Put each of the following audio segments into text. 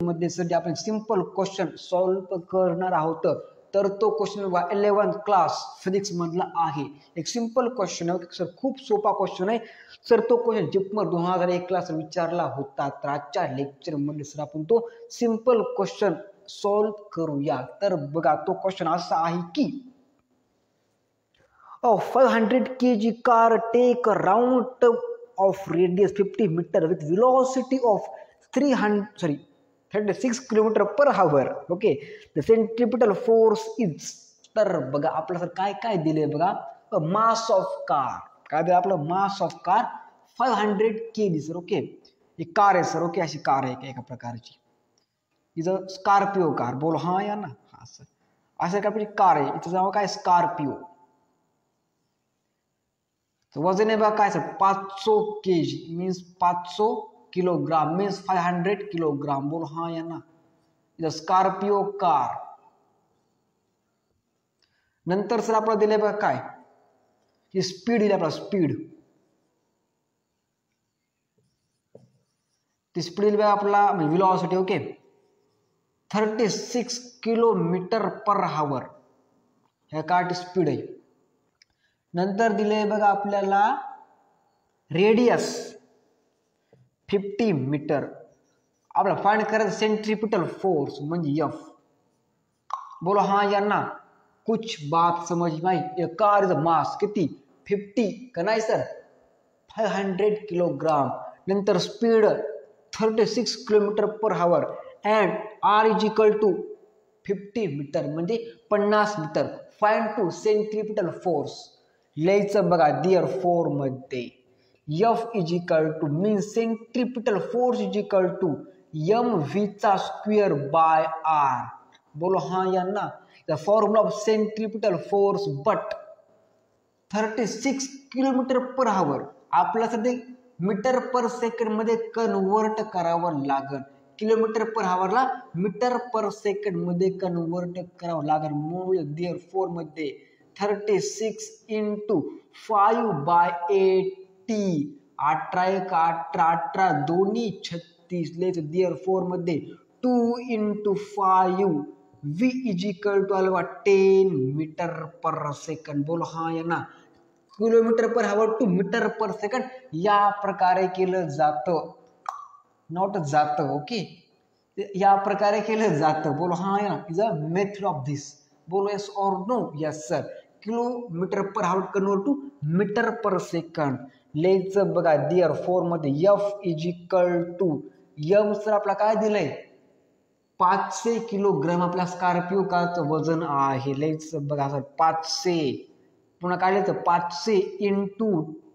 मध्ये सर जे आपण सिंपल क्वेश्चन सॉल्व्ह करणार आहोत तर तो क्वेश्चन 11th क्लास फिजिक्स मधला आहे. एक सिंपल क्वेश्चन आहे सर, खूप सोपा क्वेश्चन आहे सर. तो क्वेश्चन जिपमर 2001 ला विचारला होता. तर आजच्या लेक्चर मध्ये सर आपण तो सिंपल क्वेश्चन सॉल्व्ह करूया. तर बघा तो क्वेश्चन असा आहे की a 500 kg car take a round of radius 50 meter with velocity of 36 km per hour. Okay, the centripetal force is. तर बघा आपलं सर काय काय दिले बघा, मास ऑफ कार काय दिलं आपलं, mass of car 500 kg sir. Okay, he car आहे सर. ओके, अशी कार आहे एका प्रकारची, इथं स्कॉर्पिओ कार बोल हा या ना. हा सर, असं काय कार आहे, इथं नाव काय स्कॉर्पिओ. वजन आहे बघा काय sir 500 kg means 500 kilogram means 500 kilogram बोल हा या ना. Scorpio car. नंतर सर आपल्याला दिले बघा काय, ही स्पीड दिली आपल्याला, स्पीड. ती स्पीड दिली बघा आपला व्हेलॉसिटी. ओके, 36 किलोमीटर पर आवर ह्या कारची स्पीड आहे. नंतर दिले बघा आपल्याला रेडियस 50 मीटर. आपल्याला फाइंड करायचं सेंट्रिपिटल फोर्स म्हणजे एफ. बोलो हाँ या ना, कुछ बात समझ में आई. ये कार इज मास किती 50 का नाही सर 500 किलोग्राम. नंतर speed 36 kilometre per hour and R is equal to 50 metre म्हणजे 50 metre. Find to centripetal force. लिहायचं बघा दिअर फोर मध्ये F is equal to means centripetal force is equal to M V चा square by R. बोलो हाँ या ना. The formula of centripetal force but 36 kilometre per hour आपल्याला सध्या मीटर पर सेकंड मध्ये कन्वर्ट करावं लागल. किलोमीटर पर आवरला मीटर पर सेकंड मध्ये कन्वर्ट करावं लागल. मूळ दिअर फोर मध्ये 36 इंटू 5/80 18 दोन्ही 36 लेच दिअर फोर मध्ये 2 into 5 v is equal to आलं 10 मीटर पर सेकंड. बोलो हा या ना. Kilometre per hour to metre per second या प्रकारे केलं जातं, नॉट जातं. ओके, या प्रकारे केलं जातं. बोलो हा या. Is a method of this. बोलो येस और no. Yes sir. Kilometre per hour convert to metre per second. लेचं बघा दिअर फोर मध्ये F is equal to M sir आपला काय दिलंय 500 किलोग्राम आपल्या स्कॉर्पिओ कारचं वजन आहे. लेचं बघा सर 500 पुन्हा काय लिहायचं 500 into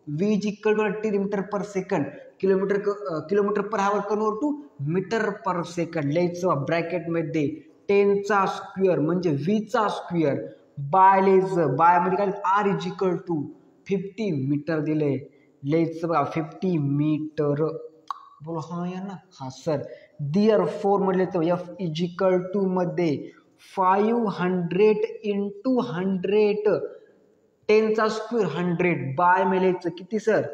V is equal to 10 metre per second. Kilometre per hour convert to metre per second. लिहायचं ब्रॅकेट मध्ये 10 चा स्क्वेअर म्हणजे व्ही चा स्क्वेअर बाय लिहायचं बाय मध्ये काय R is equal to 50 metre दिले. लिहायचं बघा 50 मीटर. बोलो हा या ना. हा सर. दिअर फोर मध्ये एफ इज इक्वल टू मध्ये 500 इंटू 100 10 चा स्क्वेअर 100 बाय में लिहायचं किती सर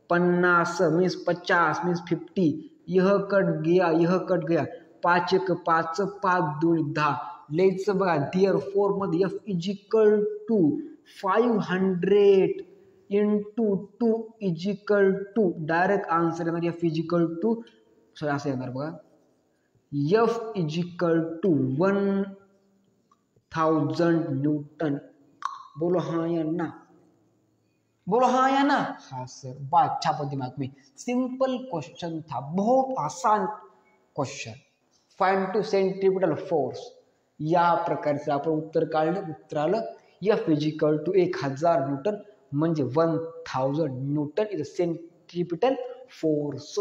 50 मीन्स 50 मीन्स 50. यह कट गया 5 1 5 5 2 10. लिहायचं बघा दिअर फोर मध्ये F is equal to 500 into 2 is equal to direct answer येणार F is equal to sir असं येणार बघा F is equal to 1000 newton. बोलो हाँ या ना. बोलो हाँ या ना. हाँ सर. अच्छा दिमाग में सिंपल क्वेश्चन था, बहुत आसान question. Find to centripetal force या प्रकारचं आपण उत्तर काढलं. उत्तर आलं F is equal to 1000 newton म्हणजे 1000 न्यूटन इज सेंट्रिपिटल फोर्स.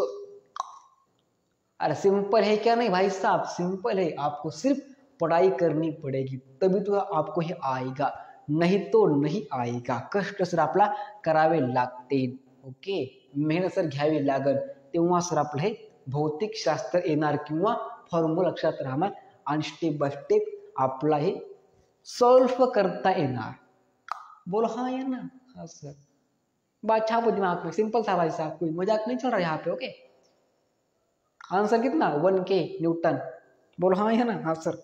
अरे सिंपल है क्या नहीं भाई साहब, सिंपल है. आपको सिर्फ पढ़ाई करनी पड़ेगी तभी तो आपको हे आएगा, नहीं तो नहीं आएगा. कष्ट सर आपला करावे लागते. ओके, मेहनत सर घ्यावी लागल तेव्हा सर आपलं हे भौतिक शास्त्र येणार किंवा फॉर्म्युला लक्षात राहणार आणि स्टेप बाय स्टेप आपला हे सॉल्व करता येणार. बोलो हाँ या ना. हाँ सर. बात दिमाग में सिंपल था भाई साहब, कोई मजाक नहीं चल रहा यहाँ पे. ओके, आंसर कितना 1K न्यूटन। बोलो हाँ है ना, हाँ सर।